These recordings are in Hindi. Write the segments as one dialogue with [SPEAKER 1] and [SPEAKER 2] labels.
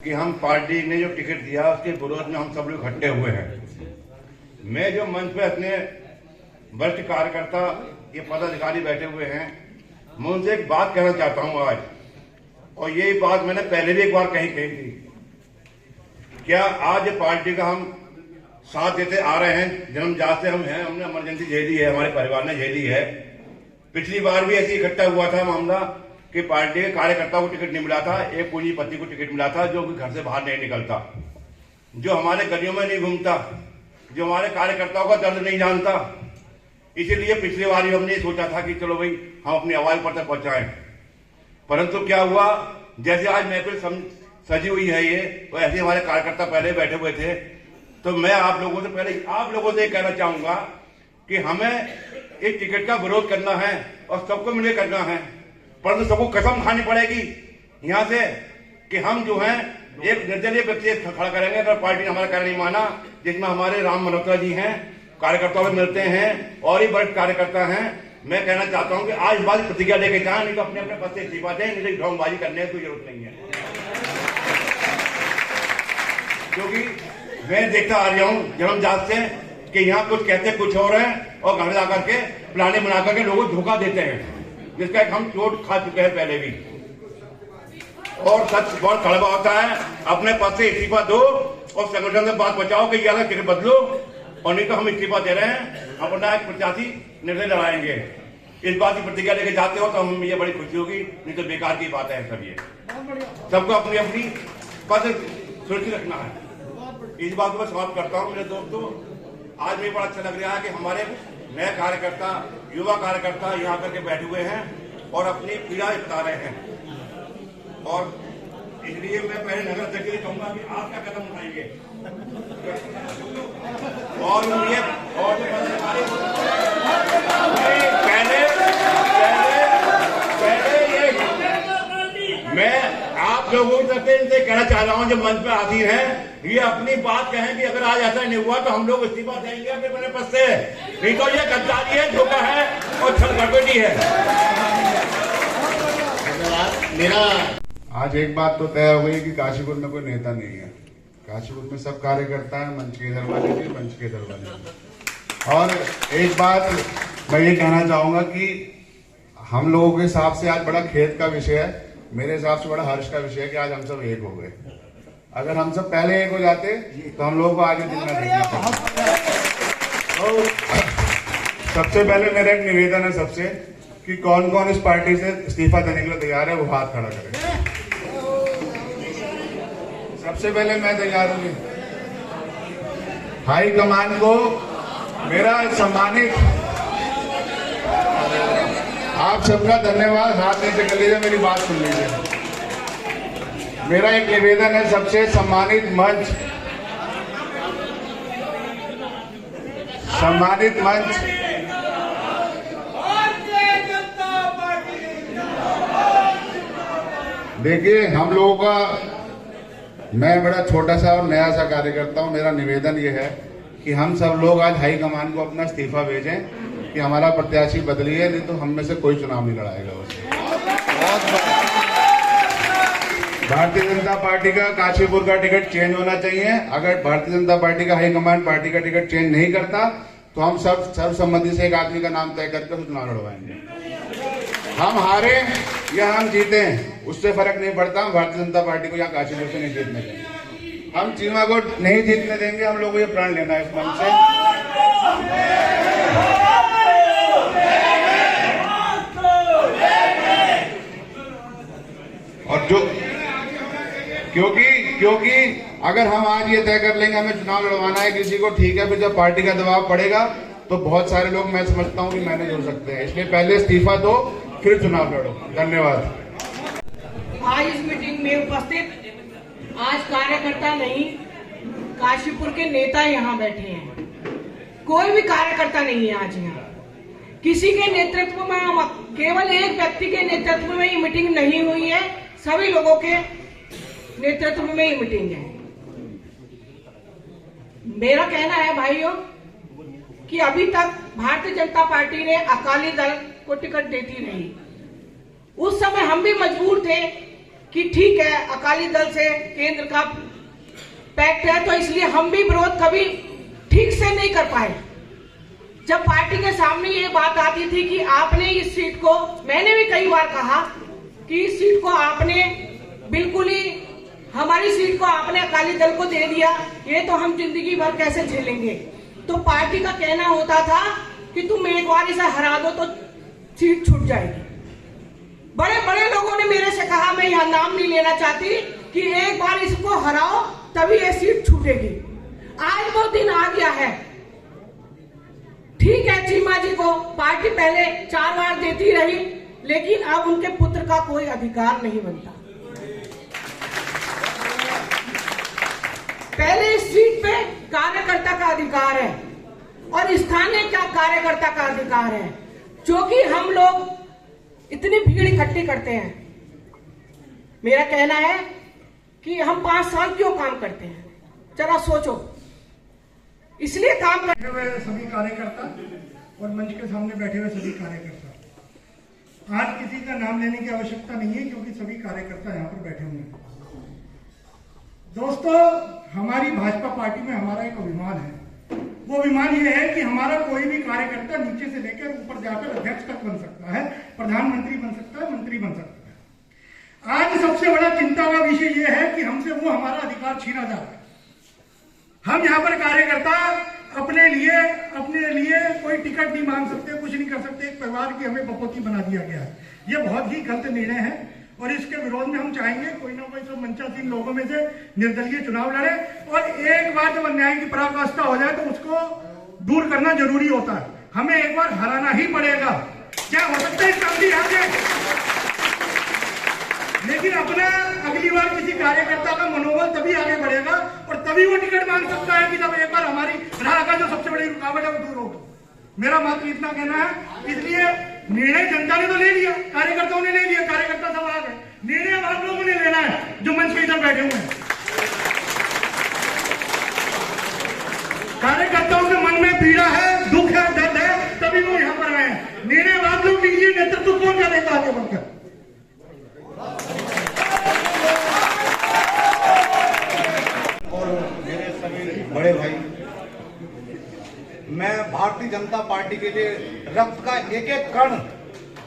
[SPEAKER 1] कि हम पार्टी ने जो टिकट दिया उसके विरोध में हम सब लोग इकट्ठे हुए हैं। मैं जो मंच पे अपने वरिष्ठ कार्यकर्ता ये पदाधिकारी बैठे हुए हैं, मैं उनसे एक बात कहना चाहता हूं आज, और यही बात मैंने पहले भी एक बार कही थी। क्या आज पार्टी का हम साथ देते आ रहे हैं, जन्मजात से हम हैं, हमने इमरजेंसी झेली है, हमारे परिवार ने झेली है। पिछली बार भी ऐसे इकट्ठा हुआ था मामला कि पार्टी के कार्यकर्ताओं को टिकट नहीं मिला था, एक पूंजीपति को टिकट मिला था जो घर से बाहर नहीं निकलता, जो हमारे गलियों में नहीं घूमता, जो हमारे कार्यकर्ताओं का दर्द नहीं जानता। इसीलिए पिछली बार ही हमने सोचा था कि चलो भाई हम अपनी आवाज पर तक पहुंचाएं। परंतु क्या हुआ, जैसे आज महफिल सजी हुई है ये, तो ऐसे हमारे कार्यकर्ता पहले बैठे हुए थे। तो मैं आप लोगों से कहना चाहूंगा कि हमें इस टिकट का विरोध करना है और सबको मिलकर करना है, परंतु सबको कसम खानी पड़ेगी यहां से कि हम जो है एक निर्दलीय व्यक्ति खड़ा करेंगे। अगर पार्टी ने हमारा कार्य नहीं माना, जिसमें हमारे राम मल्होत्रा जी हैं, कार्यकर्ताओं में मिलते हैं और ही वरिष्ठ कार्यकर्ता हैं, मैं कहना चाहता हूं कि आज बाद प्रतिज्ञा लेके जाए, नहीं तो अपने अपने पद से इस्तीफा दें, नहीं तो ढोंगबाजी करने की कोई जरूरत नहीं है। क्योंकि मैं देखता आ रहा हूं जन्मजात से कि यहाँ कुछ कहते कुछ और है और घर जाकर के प्लाने बना करके लोगों को धोखा देते हैं, जिसका एक हम चोट खा चुके हैं पहले भी। और सच बहुत कड़वा होता है, अपने पद से इस्तीफा दो और संगठन से बात बचाओ कि यार टिकट बदलो, और नहीं तो हम इस्तीफा दे रहे हैं, अपना एक प्रत्याशी निर्णय लड़ाएंगे। इस बात की प्रतिज्ञा लेके जाते हो तो हम ये बड़ी खुशी होगी, नहीं तो बेकार की बात है सब। ये सबको अपनी अपनी पद सुरक्षित रखना है। इस बात को मैं समाप्त करता हूँ। मेरे दोस्तों, आज मुझे बड़ा अच्छा लग रहा है कि हमारे नए कार्यकर्ता, युवा कार्यकर्ता यहाँ करके बैठे हुए हैं और अपनी पीड़ा बता रहे हैं। और इसलिए मैं पहले नगर अध्यक्ष से कहूंगा कि आप क्या कदम उठाएंगे और ये और मैं आप लोगों से इनसे कहना चाह रहा हूं, जो मंच पे हाजिर हैं, ये अपनी बात कहें कि अगर आज ऐसा नहीं हुआ तो हम लोग इस्तीफा देंगे अपने बड़े पद से, नहीं तो ये गद्दारी है, धोखा है और छलगड़बड़ी है।
[SPEAKER 2] मेरा आज एक बात तो तय हो गई कि काशीपुर में कोई नेता नहीं है। काशीपुर में सब कार्यकर्ता है, मंच के इधर वाले भी, मंच के इधर वाले भी। और एक बात मैं ये कहना चाहूंगा कि हम लोगों के हिसाब से आज बड़ा खेद का विषय है, मेरे हिसाब से बड़ा हर्ष का विषय है कि आज हम सब एक हो गए। अगर हम सब पहले एक हो जाते तो हम लोगों को आगे दिन में तो सबसे पहले मेरा एक निवेदन है सबसे कि कौन कौन इस पार्टी से इस्तीफा देने के लिए तैयार है, वो हाथ खड़ा करे। सबसे पहले मैं तैयार हूँ। हाई कमान को मेरा सम्मानित आप सबका धन्यवाद। हाथ नीचे कर लीजिए, मेरी बात सुन लीजिए। मेरा एक निवेदन है सबसे सम्मानित मंच देखिए, हम लोगों का, मैं बड़ा छोटा सा और नया सा कार्यकर्ता हूं। मेरा निवेदन यह है कि हम सब लोग आज हाई कमान को अपना इस्तीफा भेजें कि हमारा प्रत्याशी बदलिए, नहीं तो हम में से कोई चुनाव नहीं लड़ाएगा उसे। भारतीय जनता पार्टी का काशीपुर का टिकट चेंज होना चाहिए। अगर भारतीय जनता पार्टी का हाईकमान पार्टी का टिकट चेंज नहीं करता तो हम सब सर्वसम्मति से एक आदमी का नाम तय करके चुनाव लड़वाएंगे। हम हारे या हम जीते उससे फर्क नहीं पड़ता। हम भारतीय जनता पार्टी को यहाँ काशीपुर से नहीं जीतने देंगे, हम चीमा को नहीं जीतने देंगे। हम लोगों को ये प्रण लेना है इस मंच से। और जो क्योंकि अगर हम आज ये तय कर लेंगे हमें चुनाव लड़वाना है किसी को, ठीक है, फिर जब पार्टी का दबाव पड़ेगा तो बहुत सारे लोग, मैं समझता हूं कि मैनेज हो सकते हैं। इसलिए पहले इस्तीफा दो, फिर चुनाव लड़ो। धन्यवाद।
[SPEAKER 3] आज इस मीटिंग में उपस्थित आज कार्यकर्ता नहीं, काशीपुर के नेता यहाँ बैठे हैं। कोई भी कार्यकर्ता नहीं है आज यहाँ। किसी के नेतृत्व में, केवल एक व्यक्ति के नेतृत्व में ये मीटिंग नहीं हुई है, सभी लोगों के नेतृत्व में ही मीटिंग है। मेरा कहना है भाइयों कि अभी तक भारतीय जनता पार्टी ने अकाली दल को टिकट देती रही। उस समय हम भी मजबूर थे कि ठीक है अकाली दल से केंद्र का पैक्ट है, तो इसलिए हम भी विरोध कभी ठीक से नहीं कर पाए। जब पार्टी के सामने ये बात आती थी कि आपने इस सीट को, मैंने भी कई बार कहा कि इस सीट को आपने बिल्कुल ही, हमारी सीट को आपने अकाली दल को दे दिया, ये तो हम जिंदगी भर कैसे झेलेंगे। तो पार्टी का कहना होता था कि तुम एक बार इसे हरा दो तो सीट छूट जाएगी। बड़े बड़े लोगों ने मेरे से कहा, मैं यह नाम नहीं लेना चाहती, कि एक बार इसको हराओ तभी ये सीट छूटेगी। आज वो दिन आ गया है। ठीक है, चीमा जी को पार्टी पहले 4 बार देती रही, लेकिन अब उनके पुत्र का कोई अधिकार नहीं बनता। पहले इस सीट पे कार्यकर्ता का अधिकार है और स्थानीय क्या कार्यकर्ता का अधिकार है, जो कि हम लोग इतनी भीड़ इकट्ठी करते हैं। मेरा कहना है कि हम 5 साल क्यों काम करते हैं, जरा सोचो। इसलिए काम
[SPEAKER 4] बैठे हुए सभी कार्यकर्ता और मंच के सामने बैठे हुए सभी कार्यकर्ता, आज किसी का नाम लेने की आवश्यकता नहीं है क्योंकि सभी कार्यकर्ता यहाँ पर बैठे हुए हैं। दोस्तों, हमारी भाजपा पार्टी में हमारा एक अभिमान है। वो अभिमान ये है कि हमारा कोई भी कार्यकर्ता नीचे से लेकर ऊपर जाकर अध्यक्ष तक बन सकता है, प्रधानमंत्री बन सकता है, मंत्री बन सकता है। आज सबसे बड़ा चिंता का विषय ये है कि हमसे वो हमारा अधिकार छीना जा रहा है। हम यहाँ पर कार्यकर्ता अपने लिए कोई टिकट नहीं मांग सकते, कुछ नहीं कर सकते। एक परिवार की हमें बपोती बना दिया गया है। ये बहुत ही गलत निर्णय है और इसके विरोध में हम चाहेंगे कोई ना कोई सब मंचासीन लोगों में से निर्दलीय चुनाव लड़े और एक बार जब अन्याय की पराकाष्ठा हो जाए तो उसको दूर करना जरूरी होता है। हमें एक बार हराना ही पड़ेगा। क्या हो सकता है काफी आगे, लेकिन अपना अगली बार किसी कार्यकर्ता का मनोबल तभी आगे बढ़ेगा और तभी वो टिकट मांग सकता है कि जब एक बार हमारी राह का जो सबसे बड़ी रुकावट है वो दूर होगा। मेरा मात्र इतना कहना है। इसलिए निर्णय जनता ने तो ले लिया, कार्यकर्ताओं ने ले लिया, कार्यकर्ता सब आ गए। निर्णय अब आप लोगों ने लेना है जो मंच पे इधर बैठे हुए हैं। कार्यकर्ताओं के मन में पीड़ा है, दुख है, दर्द है, तभी वो यहाँ पर आए हैं। निर्णय आप लोग लीजिए, नेतृत्व कौन करेगा आगे बढ़कर।
[SPEAKER 5] और मेरे सभी बड़े भाई, मैं भारतीय जनता पार्टी के लिए रक्त का एक एक कण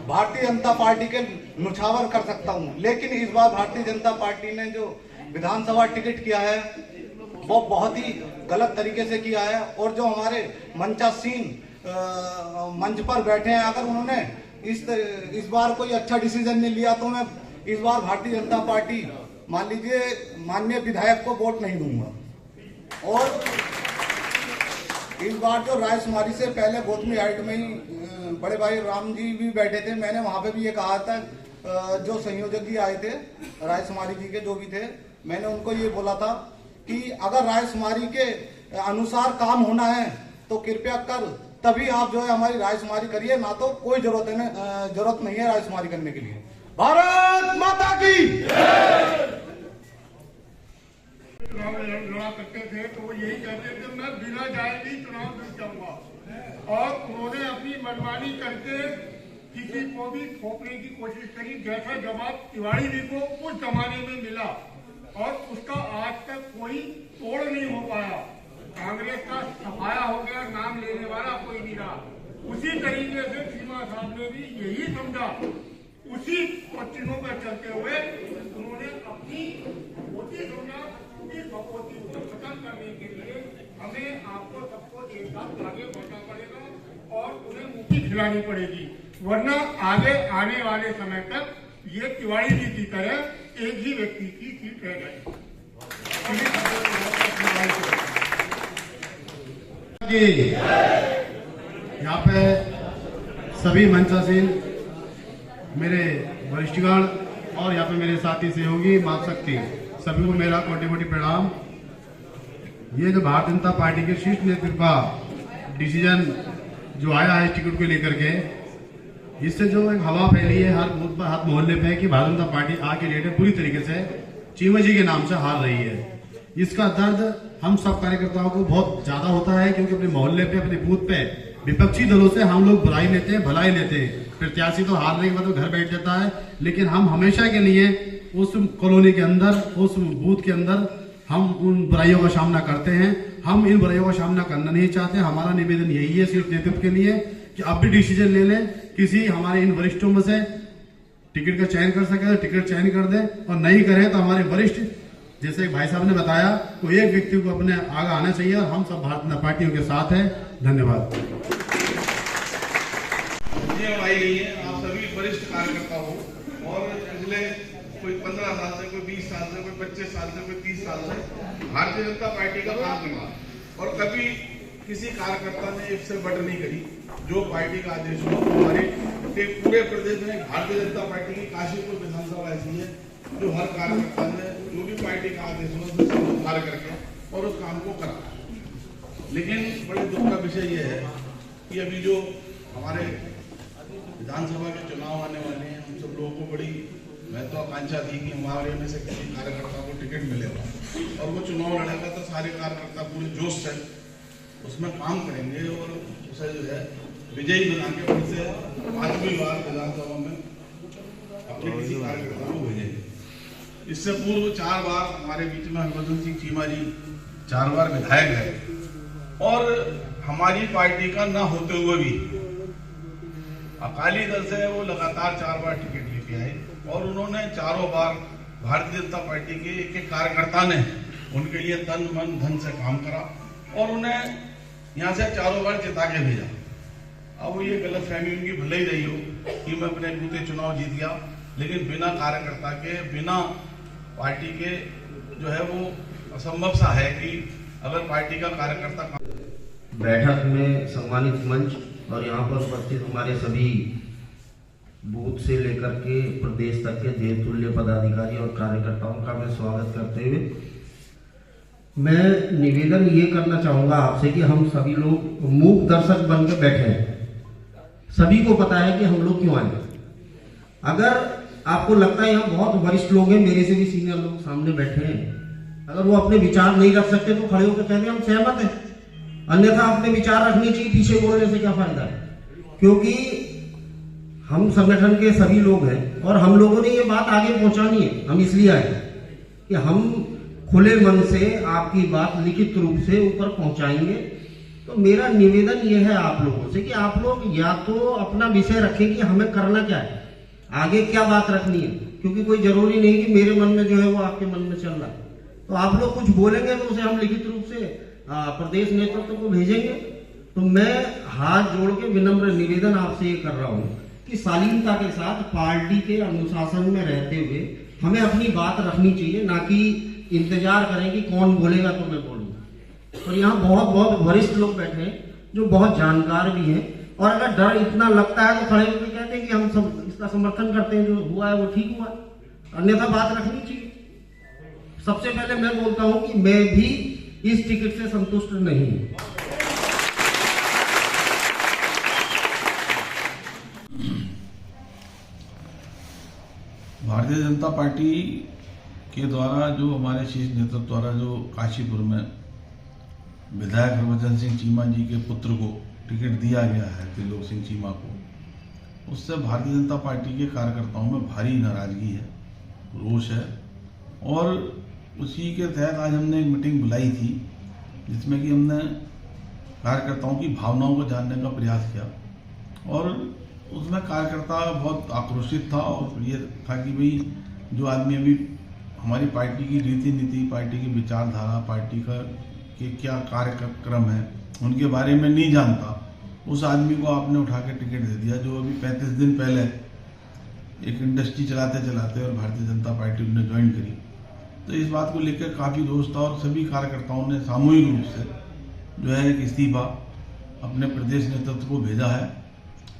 [SPEAKER 5] भारतीय जनता पार्टी के नुछावर कर सकता हूं, लेकिन इस बार भारतीय जनता पार्टी ने जो विधानसभा टिकट किया है वो बहुत ही गलत तरीके से किया है। और जो हमारे मंचासीन मंच पर बैठे हैं, अगर उन्होंने इस बार कोई अच्छा डिसीजन नहीं लिया तो मैं इस बार भारतीय जनता पार्टी, मान लीजिए, माननीय विधायक को वोट नहीं दूंगा। और इस बार जो रायसुमारी से पहले गौतमी हाइट में ही बड़े भाई राम जी भी बैठे थे, मैंने वहां पे भी ये कहा था, जो संयोजक जी आए थे रायसुमारी जी के जो भी थे, मैंने उनको ये बोला था कि अगर रायसुमारी के अनुसार काम होना है तो कृपया कर तभी आप जो है हमारी रायसुमारी करिए, ना तो कोई जरूरत नहीं है रायसुमारी करने के लिए। भारत माता की
[SPEAKER 4] चुनाव लड़ा करते थे तो वो यही कहते थे मैं बिना जाए भी चुनाव जीत जाऊंगा, और उन्होंने अपनी मनमानी करके किसी को भी थोपने की कोशिश करी, जैसा जवाब तिवारी जी को उस जमाने में मिला और उसका आज तक कोई तोड़ नहीं हो पाया। कांग्रेस का सफाया हो गया, नाम लेने वाला कोई नहीं रहा। उसी तरीके से सीमा साहब ने भी यही समझा, उसी पच्चीनों पर चलते हुए उन्होंने अपनी मोदी समझा। इस भगवती को खत्म करने के लिए हमें आपको सबको एक साथ आगे बढ़ना पड़ेगा और उन्हें मुक्ति खिलानी पड़ेगी, वरना आगे आने वाले समय तक ये तिवारी जी की तरह एक ही व्यक्ति की सीट रह जाएगी।
[SPEAKER 6] यहाँ पे सभी मंचासीन मेरे वरिष्ठगण और यहाँ पे मेरे साथी सहयोगी माप सकती सभी को मेरा कोटि कोटि प्रणाम। ये जो भारतीय जनता पार्टी के शीर्ष नेतृत्व का डिसीजन जो आया है टिकट को लेकर के, इससे जो एक हवा फैली है हर बूथ पर, हर मोहल्ले पे, कि भारतीय जनता पार्टी आज के डेट में पूरी तरीके से चीमा जी के नाम से हार रही है। इसका दर्द हम सब कार्यकर्ताओं को बहुत ज्यादा होता है, क्योंकि अपने मोहल्ले पे, अपने बूथ पे विपक्षी दलों से हम लोग बुराई लेते हैं, भलाई लेते हैं। प्रत्याशी तो हारने के बाद घर बैठ जाता है, लेकिन हम हमेशा के लिए उस कॉलोनी के अंदर, उस बूथ के अंदर हम उन बुराइयों का सामना करते हैं। हम इन बुराइयों का सामना करना नहीं चाहते। हमारा निवेदन यही है सिर्फ नेतृत्व के लिए कि अब भी डिसीजन ले लें, किसी हमारे इन वरिष्ठों में से टिकट का चयन कर सके तो टिकट चयन कर दें, और नहीं करें तो हमारे वरिष्ठ, जैसे भाई साहब ने बताया, तो एक व्यक्ति को अपने आगे आना चाहिए, और हम सब भारतीय जनता पार्टियों के साथ हैं। धन्यवाद।
[SPEAKER 7] आई गई है, आप सभी वरिष्ठ कार्यकर्ता हो और पिछले कोई 15 साल से, कोई 20 साल से, कोई 25 साल से, कोई 30 साल से भारतीय जनता पार्टी का काम करना, और कभी किसी कार्यकर्ता ने इससे बट नहीं करी। जो पार्टी का आदेश हो, हमारे पूरे प्रदेश में भारतीय जनता पार्टी की काशीपुर विधानसभा ऐसी है जो हर कार्यकर्ता ने जो भी पार्टी का आदेश हो उसमें संवाद करके और उस काम को करा। लेकिन बड़े दुख का विषय यह है कि अभी जो हमारे विधानसभा के चुनाव आने वाले हैं, हम सब लोगों को बड़ी महत्वाकांक्षा थी कि हमारे में से किसी कार्यकर्ता को टिकट मिलेगा और वो चुनाव लड़ेगा तो सारे कार्यकर्ता पूरे जोश से उसमें काम करेंगे और उसे जो है विजयी बना के फिर से 5वीं बार विधानसभा में अपने किसी कार्यकर्ता को भेजेंगे। इससे पूर्व 4 बार हमारे बीच में हरभजन सिंह चीमा जी 4 बार विधायक रहे और हमारी पार्टी का न होते हुए भी अकाली दल से वो लगातार 4 बार टिकट लेके आए और उन्होंने 4 बार भारतीय जनता पार्टी के एक कार्यकर्ता ने उनके लिए तन मन धन से काम करा और उन्हें यहाँ से 4 बार जिता के भेजा। अब ये गलतफहमी उनकी भले ही रही हो कि मैं अपने बूते चुनाव जीत गया, लेकिन बिना कार्यकर्ता के, बिना पार्टी के जो है वो असंभव सा है कि अगर पार्टी का कार्यकर्ता
[SPEAKER 8] बैठक में सम्मानित मंच और यहाँ पर उपस्थित हमारे सभी बूथ से लेकर के प्रदेश तक के देवतुल्य पदाधिकारी और कार्यकर्ताओं का मैं स्वागत करते हुए मैं निवेदन ये करना चाहूँगा आपसे कि हम सभी लोग मूक दर्शक बन के बैठे हैं। सभी को पता है कि हम लोग क्यों आए। अगर आपको लगता है यहाँ बहुत वरिष्ठ लोग हैं, मेरे से भी सीनियर लोग सामने बैठे हैं, अगर वो अपने विचार नहीं रख सकते तो खड़े होकर कहते हम सहमत हैं, अन्यथा अपने विचार रखनी चाहिए, पीछे बोलने से क्या फायदा है। क्योंकि हम संगठन के सभी लोग हैं और हम लोगों ने ये बात आगे पहुंचानी है। हम इसलिए आए कि हम खुले मन से आपकी बात लिखित रूप से ऊपर पहुंचाएंगे। तो मेरा निवेदन ये है आप लोगों से कि आप लोग या तो अपना विषय रखें कि हमें करना क्या है, आगे क्या बात रखनी है, क्योंकि कोई जरूरी नहीं कि मेरे मन में जो है वो आपके मन में चल रहा है। तो आप लोग कुछ बोलेंगे तो उसे हम लिखित रूप से प्रदेश नेतृत्व को भेजेंगे। तो मैं हाथ जोड़ के विनम्र निवेदन आपसे ये कर रहा हूँ कि शालीनता के साथ पार्टी के अनुशासन में रहते हुए हमें अपनी बात रखनी चाहिए, ना कि इंतजार करें कि कौन बोलेगा तो मैं बोलूंगा। और यहाँ बहुत बहुत वरिष्ठ लोग बैठे हैं जो बहुत जानकार भी हैं, और अगर डर इतना लगता है तो खड़े होकर कहते हैं कि हम सब इसका समर्थन करते हैं, जो हुआ है वो ठीक हुआ, अन्यथा बात रखनी चाहिए। सबसे पहले मैं बोलता हूं कि मैं भी इस टिकट से संतुष्ट नहीं हूं।
[SPEAKER 7] भारतीय जनता पार्टी के द्वारा जो हमारे शीर्ष नेतृत्व द्वारा जो काशीपुर में विधायक हरभजन सिंह चीमा जी के पुत्र को टिकट दिया गया है, त्रिलोक सिंह चीमा को, उससे भारतीय जनता पार्टी के कार्यकर्ताओं में भारी नाराजगी है, रोष है। और उसी के तहत आज हमने एक मीटिंग बुलाई थी जिसमें कि हमने कार्यकर्ताओं की भावनाओं को जानने का प्रयास किया और उसमें कार्यकर्ता बहुत आक्रोशित था और ये था कि भाई जो आदमी अभी हमारी पार्टी की रीति नीति, पार्टी की विचारधारा, पार्टी का के क्या कार्यक्रम है उनके बारे में नहीं जानता, उस आदमी को आपने उठा के टिकट दे दिया, जो अभी 35 दिन पहले एक इंडस्ट्री चलाते चलाते और भारतीय जनता पार्टी ने ज्वाइन करी। तो इस बात को लेकर काफ़ी रोष था और सभी कार्यकर्ताओं ने सामूहिक रूप से जो है एक इस्तीफा अपने प्रदेश नेतृत्व को भेजा है,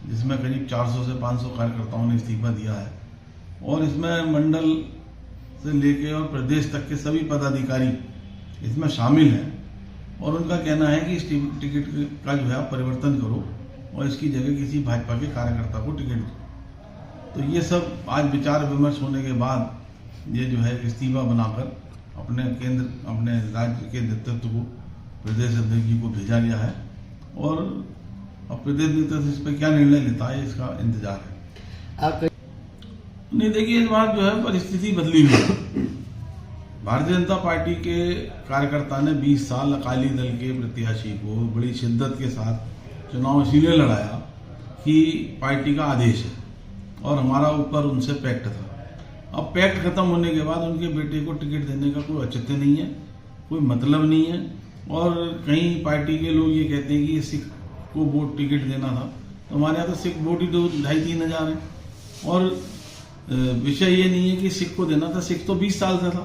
[SPEAKER 7] जिसमें करीब 400 से 500 कार्यकर्ताओं ने इस्तीफा दिया है। और इसमें मंडल से लेके और प्रदेश तक के सभी पदाधिकारी इसमें शामिल हैं और उनका कहना है कि इस टिकट का जो है आप परिवर्तन करो और इसकी जगह किसी भाजपा के कार्यकर्ता को टिकट दो। तो ये सब आज विचार विमर्श होने के बाद ये जो है इस्तीफा बनाकर अपने केंद्र, अपने राज्य के नेतृत्व को, प्रदेश अध्यक्ष जी को भेजा गया है और अब प्रदेश नेतृत्व इस पर क्या निर्णय लेता है इसका इंतजार है। नहीं, देखिए इस बार जो है परिस्थिति बदली हुई है। भारतीय जनता पार्टी के कार्यकर्ता ने 20 साल अकाली दल के प्रत्याशी को बड़ी शिद्दत के साथ चुनाव इसीलिए लड़ाया कि पार्टी का आदेश है और हमारा ऊपर उनसे पैक्ट था। अब पैक्ट खत्म होने के बाद उनके बेटे को टिकट देने का कोई औचित्य नहीं है, कोई मतलब नहीं है। और कई पार्टी के लोग ये कहते हैं कि सिख को वोट टिकट देना था, तो हमारे यहाँ तो सिख वोट ही 2,500-3 हजार है। और विषय ये नहीं है कि सिख को देना था, सिख तो 20 साल से था,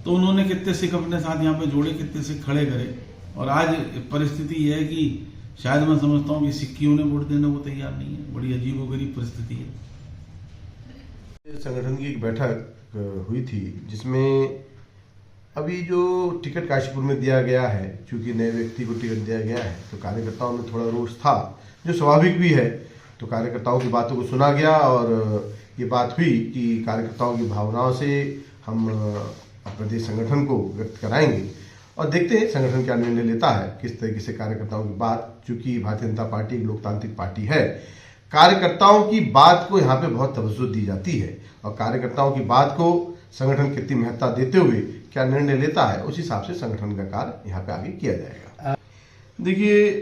[SPEAKER 7] तो उन्होंने कितने सिख अपने साथ यहाँ पे जोड़े, कितने सिख खड़े करे। और आज परिस्थिति यह है कि शायद मैं समझता हूँ कि सिक्कियों ने वोट देने को तैयार नहीं है। बड़ी अजीबोगरीब परिस्थिति है।
[SPEAKER 9] संगठन की एक बैठक हुई थी जिसमें अभी जो टिकट काशीपुर में दिया गया है, चूंकि नए व्यक्ति को टिकट दिया गया है, तो कार्यकर्ताओं में थोड़ा रोष था, जो स्वाभाविक भी है। तो कार्यकर्ताओं की बातों को सुना गया और ये बात हुई कि कार्यकर्ताओं की भावनाओं से हम प्रदेश संगठन को व्यक्त कराएंगे और देखते हैं संगठन क्या निर्णय लेता है, किस तरीके से कार्यकर्ताओं की बात। चूंकि भारतीय जनता पार्टी एक लोकतांत्रिक पार्टी है, कार्यकर्ताओं की बात को यहाँ पे बहुत तवज्जो दी जाती है और कार्यकर्ताओं की बात को संगठन कितनी महत्ता देते हुए क्या निर्णय लेता है, उस हिसाब से संगठन का कार्य यहाँ पे आगे किया जाएगा। देखिए,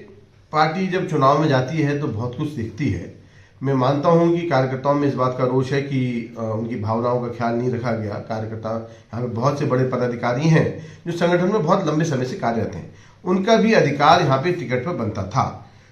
[SPEAKER 9] पार्टी जब चुनाव में जाती है तो बहुत कुछ देखती है। मैं मानता हूं कि कार्यकर्ताओं में इस बात का रोष है कि उनकी भावनाओं का ख्याल नहीं रखा गया। कार्यकर्ता यहाँ पे बहुत से बड़े पदाधिकारी हैं जो संगठन में बहुत लंबे समय से कार्यरत हैं, उनका भी अधिकार यहाँ पे टिकट पर बनता था।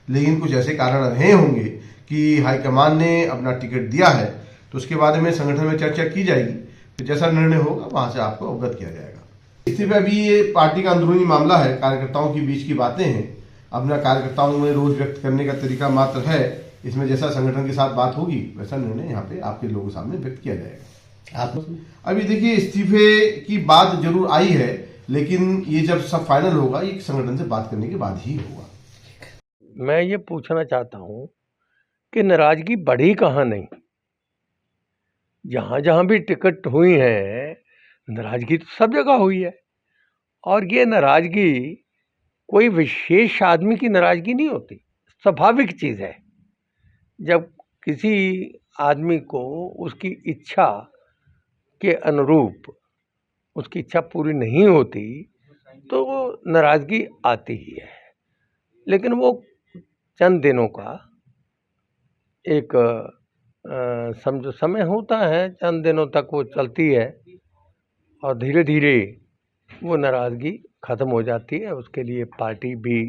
[SPEAKER 9] लेकिन कुछ ऐसे कारण रहे होंगे कि हाईकमान ने अपना टिकट दिया है, तो उसके बारे में संगठन में चर्चा की जाएगी, फिर जैसा निर्णय होगा वहां से आपको अवगत किया जाएगा। इसी पे अभी ये पार्टी का अंदरूनी मामला है, कार्यकर्ताओं के बीच की बातें हैं। अपना कार्यकर्ताओं में रोष व्यक्त करने का तरीका मात्र है, इसमें जैसा संगठन के साथ बात होगी वैसा निर्णय यहाँ पे आपके लोगों के सामने व्यक्त किया जाएगा। आप अभी देखिए, इस्तीफे की बात जरूर आई है, लेकिन ये जब सब फाइनल होगा ये संगठन से बात करने के बाद ही होगा।
[SPEAKER 10] मैं ये पूछना चाहता हूँ कि नाराजगी बढ़ी कहाँ नहीं? जहाँ जहाँ भी टिकट हुई है नाराजगी तो सब जगह हुई है। और ये नाराजगी कोई विशेष आदमी की नाराजगी नहीं होती, स्वाभाविक चीज़ है। जब किसी आदमी को उसकी इच्छा के अनुरूप उसकी इच्छा पूरी नहीं होती तो नाराजगी आती ही है। लेकिन वो चंद दिनों का एक समझो समय होता है, चंद दिनों तक वो चलती है और धीरे धीरे वो नाराज़गी ख़त्म हो जाती है। उसके लिए पार्टी भी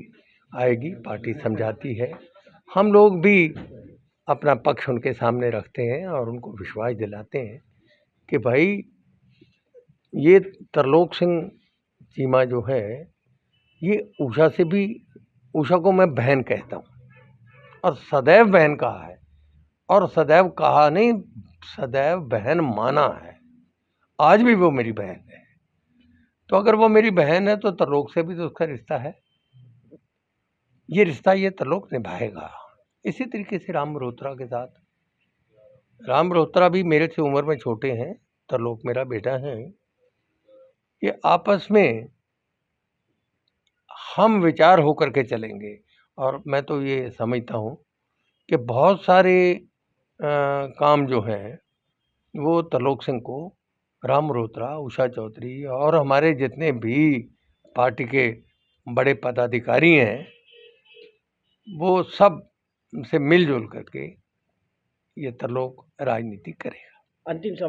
[SPEAKER 10] आएगी, पार्टी समझाती है। हम लोग भी अपना पक्ष उनके सामने रखते हैं और उनको विश्वास दिलाते हैं कि भाई ये तरलोक सिंह चीमा जो है, ये उषा से भी, उषा को मैं बहन कहता हूँ और सदैव बहन कहा है, और सदैव कहा नहीं, सदैव बहन माना है। आज भी वो मेरी बहन है। तो अगर वो मेरी बहन है तो तरलोक से भी तो उसका रिश्ता है, ये रिश्ता ये तरलोक निभाएगा। इसी तरीके से राम मल्होत्रा के साथ, राम मल्होत्रा भी मेरे से उम्र में छोटे हैं, तरलोक मेरा बेटा है। ये आपस में हम विचार होकर के चलेंगे और मैं तो ये समझता हूँ कि बहुत सारे काम जो हैं वो तरलोक सिंह को, राम मल्होत्रा, उषा चौधरी और हमारे जितने भी पार्टी के बड़े पदाधिकारी हैं, वो सब से मिलजुल करके ये तरलोक राजनीति करेगा।
[SPEAKER 3] अंतिम सवाल।